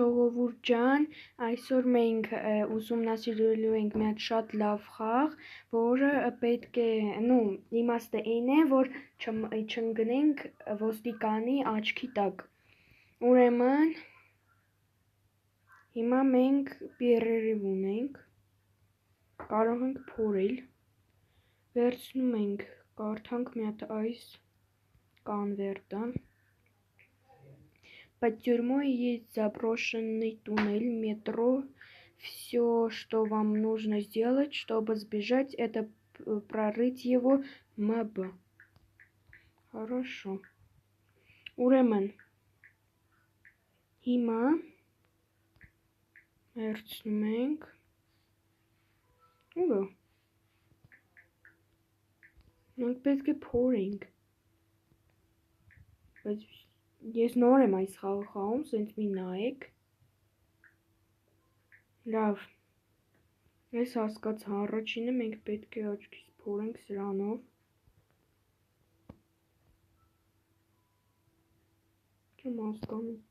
Ժողովուրդ ջան, այսօր մենք ուսումնասիրելու ենք մի հատ շատ լավ խաղ, որը պետք է, իմաստը այն է, որ չընկնենք ոստիկանի աչքի տակ։ Ուրեմն, հիմա մենք պիռերիվ ունենք, կարող ենք փորել, վերցնում ենք, կարդանք մի հատ այս կանվերտը։ По тюрьму есть заброшенный туннель метро. Все, что вам нужно сделать, чтобы сбежать, это прорыть его МБ. Хорошо. Ուրեմն հիմա վերցնում ենք ուղը մենք պետք է փորենք, բայց ես նոր եմ այս խաղը խաղում, սենց մի նայեք։ Լավ, ես հասկացա, առաջինը մենք պետք է աչքից փորենք սրանով։ Չեմ հասկանում։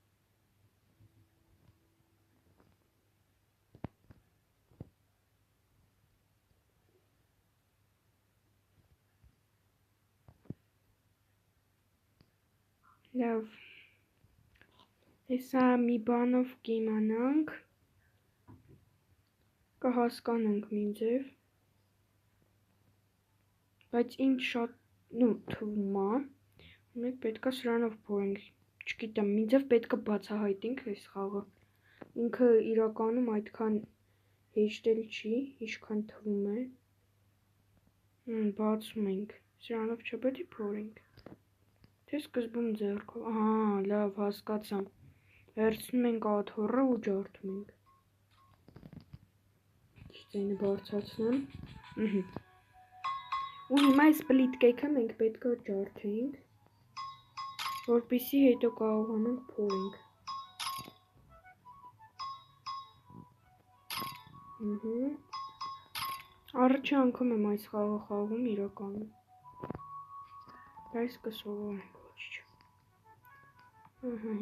Լավ, հեսա մի բանով կիմանանք, կհասկանանք մինչև, բայց ինձ շատ թվում է, մենք պետքա սրանով փորենք, չգիտեմ, մինչև պետքա բացահայտենք այս խաղը, ինքը իրականում այդքան հեշտ էլ չի, ինչքան թվում է, բացում ենք, սրանով չպետք է փորենք, թե սկզբում ձեռքով, լավ, հասկացա, վերցնում ենք աթոռը ու ջարդում ենք, Ձայնը բարձրացնեմ, ու հիմա այս պլիտկեքը մենք պետք է ջարդենք, որպեսզի հետո կարողանանք փորենք, Առաջի անգամ եմ այս խաղը խաղում իրականում, բայց կսովորենք ոչինչ,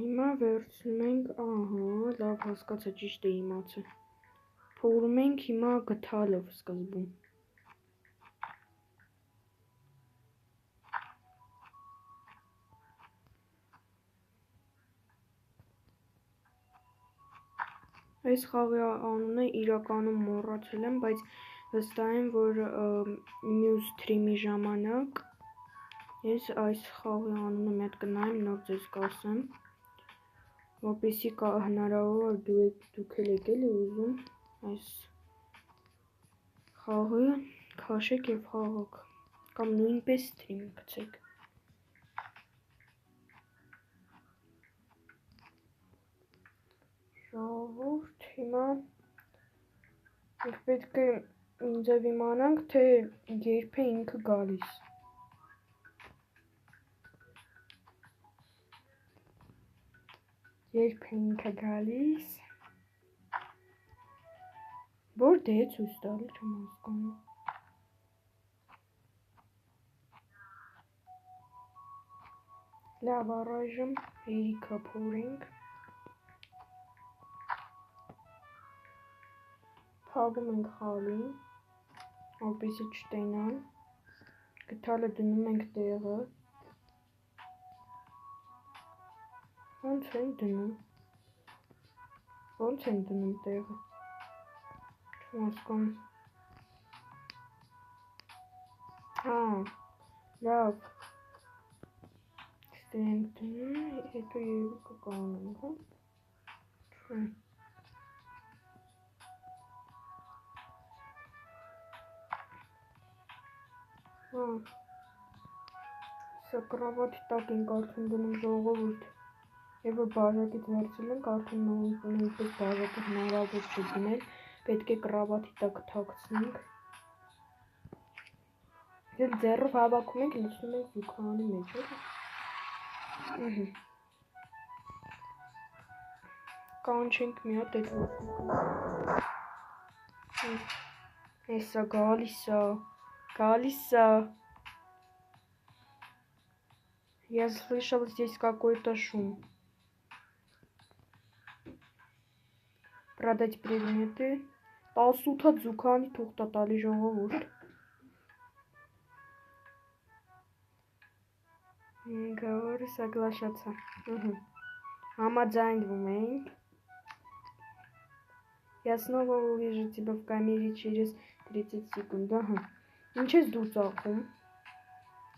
հիմա վերցնում ենք, լավ հասկացա, ճիշտ է իմացա, փորում ենք հիմա գդալով սկզբում, այս խաղի անունը իրականում մոռացել եմ, բայց վստահ եմ, որ մյուս սթրիմի ժամանակ ես այս խաղի անունը մի հատ կնայեմ, նոր ձեզ կասեմ, որպեսզի հնարավոր դուք էլ եք էլի ուզում այս խաղը քաշեք և խաղաք, կամ նույնպես սթրիմ գցեք։ Ժողովուրդ, հիմա մենք պետք է ինձև իմանանք, թե երբ է ինքը գալիս։ Երբ է ինքը գալիս։ Որտե է ցույց տալի, չեմ հասկանում։ Լավ, առայժմ երիքը փորենք։ Փակում ենք խաղին, որպեսզի չտենան, գդալը դնում ենք տեղը, ոնց են դնում տեղը, չեմ հասկանում, լավ, ստե ենք դնում, հետո երևի կկանենք, չէ, Սա կրավատի տակ ենք արդեն դնում ժողովուրդ, և որ բաժակից վերցել ենք, արդեն նույնպես բաժակը հնարավոր չէ դնել, պետք է կրավատի տակ թաքցնենք, դել ձեռով հավաքում ենք, լցնում ենք զուգարանի մեջ, կանչենք մի հատ էդ հեսա գալիս է, я слышал здесь какой-то шум. Продать предметы. 18-ը ձուկանի թուղթ տալի ժողովուրդ։ Говорю, соглашаться. Համաձայնվում ենք։ Я снова увижу тебя в камере через 30 секунд. Ինչ ես դու ծախում։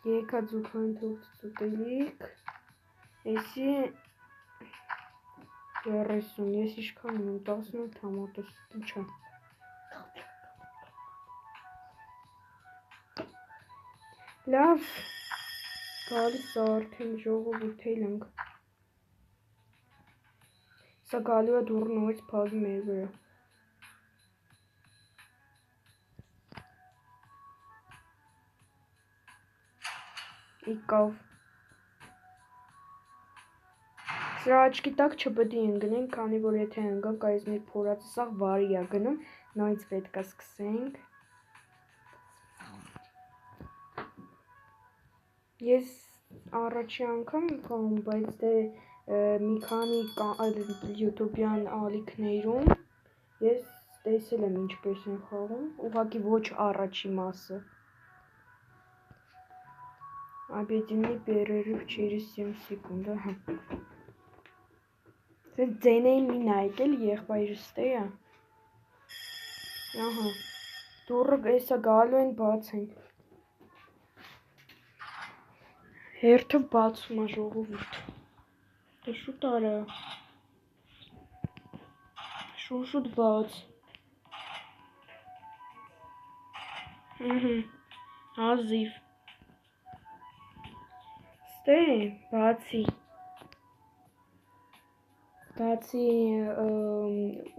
Եկա ձուկանի թուղթ ստելիք։ Էսի 30, ես իշքան եմ 18 համոտս, ինչա։ Լավ, գալիս արդեն ժողովուրդ ենք։ Սա գալու է դուռն ուղիղ փակի մեր վրա։ Իկավ։ Սրա աչքի տակ չպետք է ընկնենք, քանի որ եթե ընկանք, այս մեր փորածը սաղ վարի է գնում, նույնց պետք է սկսենք։ Ես առաջի անգամ կանում, բայց դե մի քանի յութուբյան ալիքներում ես տեսել եմ ինչպես են խաղում, ուղղակի ոչ առաջի մասը։ Объедини перерыв через 7 секунд, ահա։ Դե ձենեին մի նայեք էլ եղբայրս տե է։ Ահա։ Դուռը էսա գալու են բացեն։ Հերթը բացում է ժողովուրդ։ Դե շուտ արա։ Շուտ բաց։ Ազիվ։ Ստե, բացի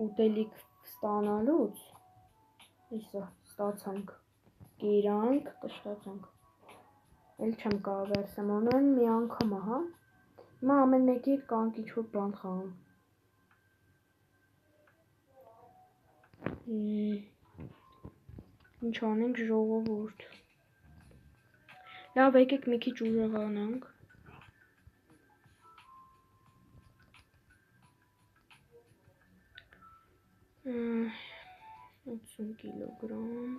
ուտելիք ստանալուց, իսա, ստացանք, կիրանք, կշտացանք, էլ չեմ կարող վերսեմ, ոնեն մի անգամ ահա, հիմա ամեն մեկի հետ կանք ինչ-որ բան խաղում, ինչ անենք ժողովուրդ, լավ եկեք մի քիչ ուժեղանանք, 80 կիլոգրամ,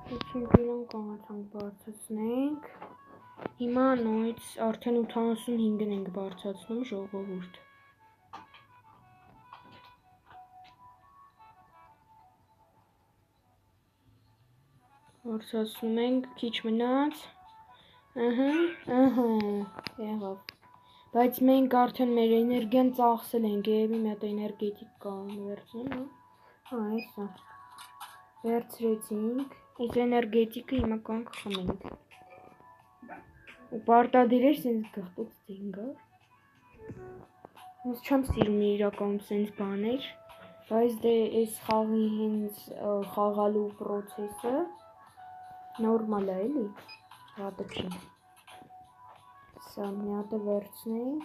80 կիլոն կանացանք բարձացնենք, հիմա նույնց արդեն 85-ն ենք բարձացնում ժողովուրդ, բարձացնում ենք, քիչ մնաց, եղավ, բայց մենք արդեն մեր էներգիան ծախսել ենք, երևի մի հատ էներգետիկ կարող վերցնեմ, այսա, վերցրեցինք, այս էներգետիկը հիմա կանք խմենք, ու պարտադիր էր սենց գղտուց դինգար, ես չեմ սիրում իրականում սենց բաներ, բայց դե այս խաղի հենց խաղալու պրոցեսը նորմալ է էլի, հատը չի, սա մի հատը վերցնենք,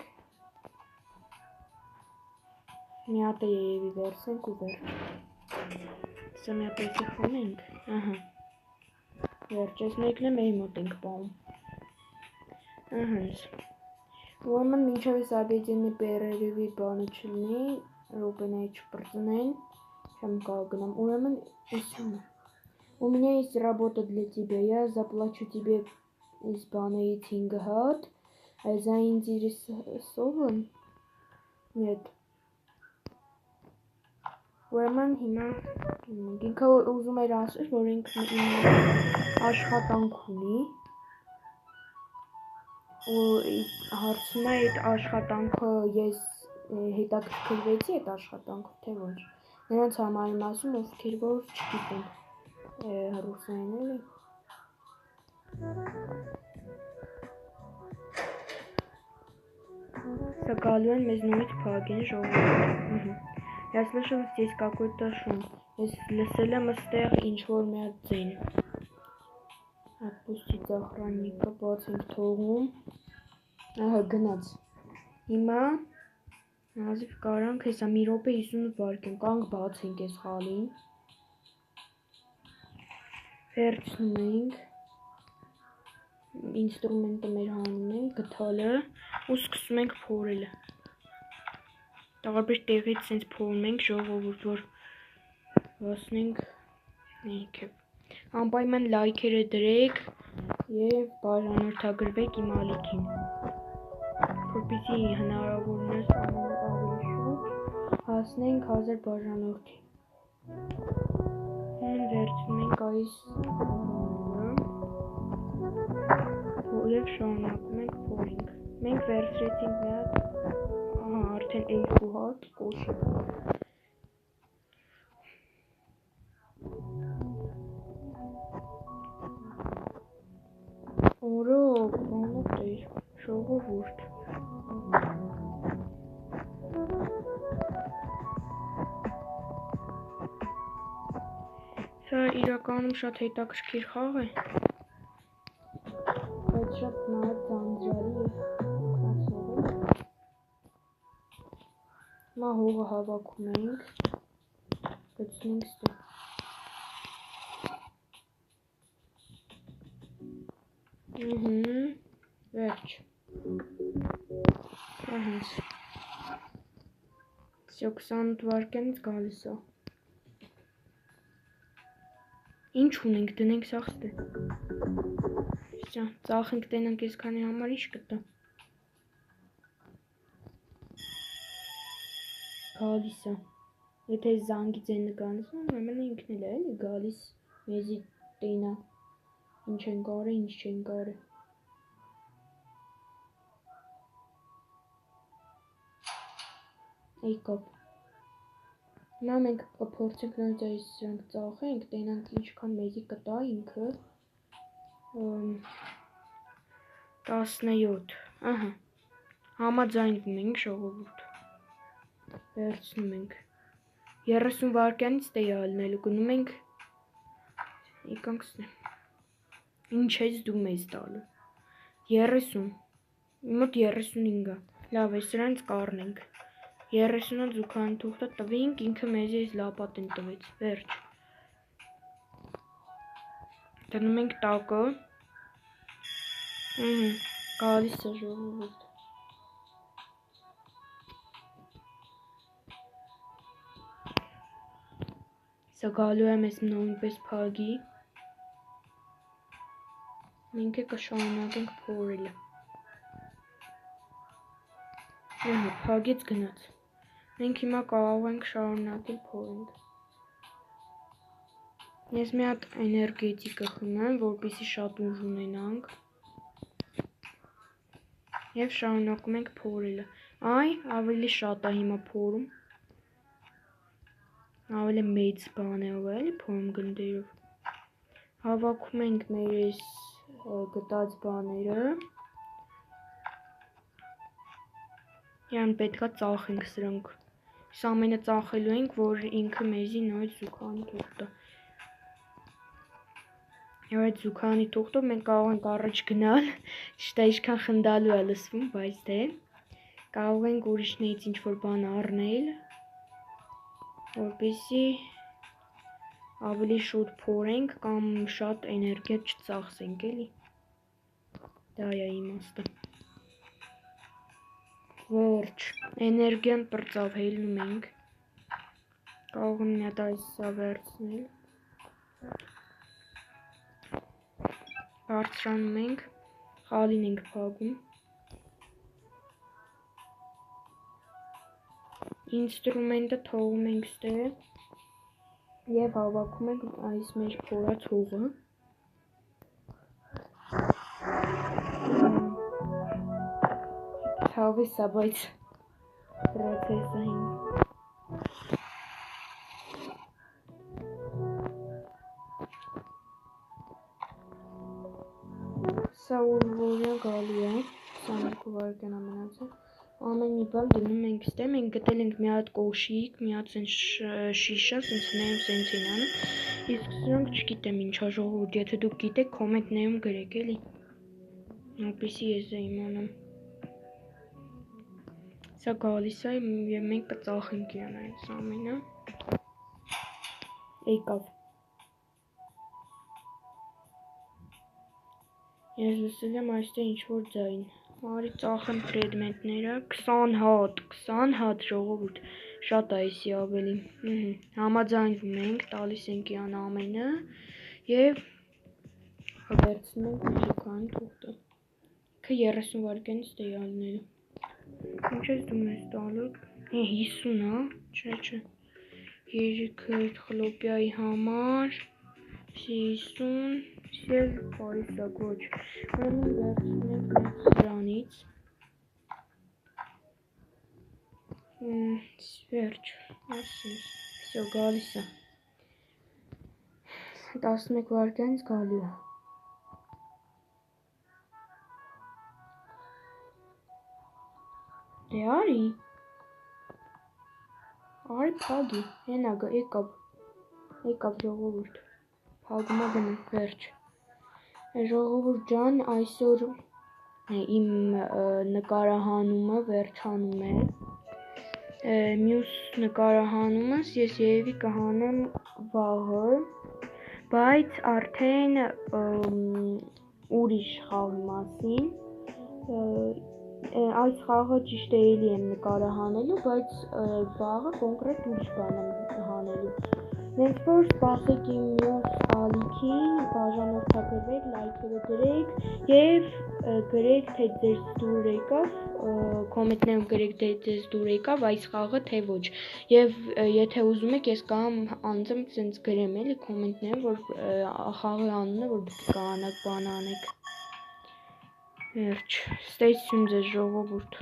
մի հատը երևի վերցնենք ու վերջ, սա մի հատը եկի խմենք, ահա, վերջ, ես մեկն է մեր մոտ ենք պահում, ահանց, ուրեմն մինչև ես обеденный перерывի բանը չլինի, ռոպեների չպրծնեն, չեմ կարող գնամ, ուրեմն իսյանը, у меня есть работа для тебя, я заплачу тебе из баней 5 հատ, заинтересован? Нет. Ուրեմն հիմա ինքը ուզում էր ասել, որ ինքը աշխատանք ունի, ու հարցնում է այդ աշխատանքը ես հետաքրքրվեցի այդ աշխատանքով, թե ոչ, նրանց համար եմ ասում, ովքեր որ չգիտեն ռուսերեն էլի, սա գալու են մեզ նույնից փակեն ժողովուրդ, Я слышал здесь какой-то шум, ես լսել եմ այստեղ ինչ-որ մի հատ ձեն, Отпустить охранника, բաց ենք թողում, ահա գնաց, հիմա ազիվ կարանք հեսա մի րոպե 50 վարկեմ, կանք բաց ենք ես խալին, վերցնում ենք, ինստրումենտը մեր հանում ենք, գտալը, ու սկսում ենք փորելը։ Տարբեր տեղից սենց փորում ենք ժողովուրդ, որ հասնենք ներքև։ Անպայման լայքերը դրեք և բաժանորդագրվեք իմ ալիքին, որպեսզի հնարավորինս ավելի շուտ հասնենք 1000 բաժանորդի։ Վերցնում ենք այս և շարունակում ենք փորենք։ Մենք վերցրեցինք մի հատ, արդեն 2 հատ կոշի։ Օրո, բանոտ էր, ժողովուրդ։ Սա իրականում շատ հետաքրքիր խաղ է, բայց շատ նայած ձանձրալի է, հիմա հողը հավաքում ենք, գցնենք ստեղ։ Վերջ։ Ահենց։ Всё, 28 վայրկյանից գալիս է։ Ինչ ունենք, դնենք սաղ ստե։ Всё, ծախենք տենանք ես քանի համար ինչ կտա։ Գալիս է։ Եթե զանգի ձենը կանցնում, ուրեմն ինքն էլ է էլի գալիս մեզի տենա։ Ինչ են կարել, ինչ չեն կարել։ Եկավ։ Հիմա մենք կփորձենք նույնիսկ այս սրանք ծախենք, տենանք ինչքան մեզի կտա ինքը։ 17, ահա, համաձայնվում ենք ժողովուրդ, վերցնում ենք, 30 վայրկյանից տե է ալնելու, գնում ենք, եկանք ստե, ինչ ես դու մեզ տալու, 30, մոտ 35-ա, լավ է, սրանց կառնենք, 30-ը ձուքան թուղթը տվինք, ինքը մեզ ես լապատ են տվեց, վերջ, դնում ենք տակը, գալիս է ժողովուրդ։ Սա գալու է մեզ նույնպես փագի։ Մենք է կշարունակենք փորելը։ Փագից գնաց։ Մենք հիմա կարող ենք շարունակել փորենք։ Ես մի հատ էներգետիկը խմեմ, որպեսզի շատ ուժ ունենանք։ Եվ շարունակում ենք փորելը։ Այ, ավելի շատ է հիմա փորում։ Ավելի մեծ բան է ով էլի փորում գնդերով։ Հավաքում ենք մեր այս գտած բաները։ Յան պետքա ծախենք սրանք։ Այս ամենը ծախելու ենք, որ ինքը մեզի նույն զուգանի թուղթը։ Եվ այդ զուգանի թուղթով մենք կարող ենք առաջ գնալ, չտա ինչքան խնդալու է լսվում, բայց դե կարող ենք ուրիշներից ինչ-որ բան առնել, որպեսզի ավելի շուտ փորենք կամ շատ էներգիա չծախսենք, էլի։ Դա է իմաստը։ Վերջ, էներգիան պրծավ հելնում ենք։ Կարող եմ մի հատ այսա վերցնել։ Բարձրանում ենք, խալին ենք փագում։ Ինստրումենտը թողում ենք ստեղ և հավաքում ենք այս մեր փորած հողը։ Հավես է, բայց պրոցեսը հին։ Սա որյա գալու է, 22 վայրկյան ամենացել, ամեն մի բան դնում ենք ստե, մենք գտել ենք մի հատ կոշիկ, մի հատ սենց շիշա, սենց նայում սենց են անում, իսկ սրանք չգիտեմ ինչա ժողովուրդ, եթե դուք գիտեք, կոմենտներում գրեք էլի, որպեսզի ես իմանամ։ Սա գալիս է և մենք կծախենք իրան այս ամենը։ Եկավ։ Ես լսել եմ այստեղ ինչ-որ ձայն։ Արի ծախեմ պրեդմետները, 20 հատ ժողովուրդ, շատ է այսի ավելի, համաձայնվում ենք, տալիս ենք յան ամենը և վերցնում ենք մեր շքային թուղթը, կը 30 վարկյանից տեի ալնելու, ինչ ես դու մեզ տալու, 50 հա, չէ, երիքը խլոպյայի համար, 50, սև պարիսակ ոչ, ուրեմն վերցնում ենք մեկ սրանից, վերջ, վսյո գալիս է, 11 վարկյանից գալու է, դե արի փագի, հենա եկավ ժողովուրդ, փագումա գնա, վերջ, ժողովուրդ ջան, այսօր իմ նկարահանումը վերջանում է, մյուս նկարահանումս ես երևի կհանեմ վաղը, բայց արդեն ուրիշ խաղի մասին, այս խաղը ճիշտ է էլի եմ նկարահանելու, բայց վաղը կոնկրետ ուրիշ բան եմ հանելու, նենց որ սպասեք իմ մյուս ալիքին, բաժանորդագրվեք, լայքերը գրեք և գրեք թե ձեզ դուր եկավ, կոմենտներում գրեք թե ձեզ դուր եկավ այս խաղը թե ոչ, և եթե ուզում եք ես կամ անձամբ սենց գրեմ էլի կոմենտներում, որ խաղի անունը, որ դուք կարողանաք բան անեք, վերջ, ստեյցություն ձեզ ժողովուրդ։